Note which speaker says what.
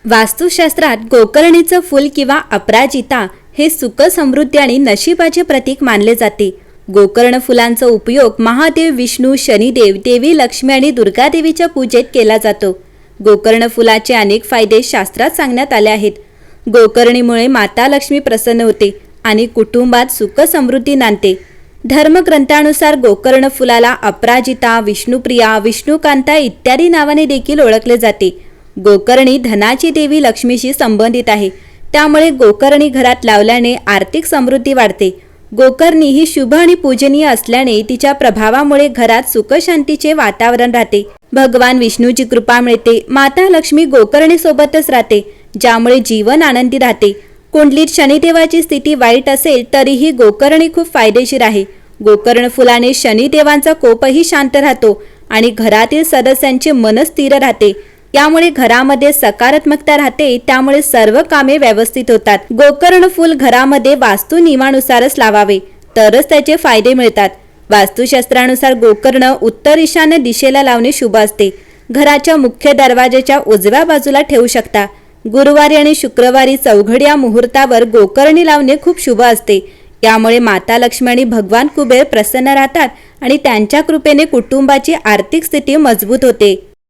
Speaker 1: वास्तुशास्त्रात गोकर्णीचं फूल किंवा अपराजिता हे सुख समृद्धी आणि नशिबाचे प्रतीक मानले जाते। गोकर्ण फुलांचा उपयोग महादेव विष्णू, शनिदेव, देवी लक्ष्मी आणि दुर्गा देवीच्या पूजेत केला जातो। गोकर्ण फुलाचे अनेक फायदे शास्त्रात सांगण्यात आले आहेत। गोकर्णीमुळे माता लक्ष्मी प्रसन्न होते आणि कुटुंबात सुख समृद्धी नांदते। धर्मग्रंथानुसार गोकर्ण फुलाला अपराजिता, विष्णुप्रिया, विष्णुकांता इत्यादी नावाने देखील ओळखले जाते। गोकर्णी धनाची देवी लक्ष्मीशी संबंधित आहे, त्यामुळे गोकर्णी घरात लावल्याने आर्थिक समृद्धी वाढते। गोकर्णी ही शुभ आणि पूजनीय असल्याने तिच्या प्रभावामुळे घरात सुख शांतीचे वातावरण राहते। भगवान विष्णूची कृपा मिळते। माता लक्ष्मी गोकर्णी सोबतच राहते, ज्यामुळे जीवन आनंदी राहते। कुंडलीत शनिदेवाची स्थिती वाईट असेल तरीही गोकर्णी खूप फायदेशीर आहे। गोकर्ण फुलाने शनिदेवांचा कोपही शांत राहतो आणि घरातील सदस्यांचे मन स्थिर राहते। यामुळे घरामध्ये सकारात्मकता राहते, त्यामुळे सर्व कामे व्यवस्थित होतात। गोकर्ण फूल घरामध्ये वास्तू नियमानुसारच लावावे, तरच त्याचे फायदे मिळतात। वास्तुशास्त्रानुसार गोकर्ण उत्तर ईशान्य दिशेला लावणे शुभ असते। घराच्या मुख्य दरवाजाच्या उजव्या बाजूला ठेवू शकता। गुरुवारी आणि शुक्रवारी चौघड या मुहूर्तावर गोकर्णी लावणे खूप शुभ असते। यामुळे माता लक्ष्मी आणि भगवान कुबेर प्रसन्न राहतात आणि त्यांच्या कृपेने कुटुंबाची आर्थिक स्थिती मजबूत होते।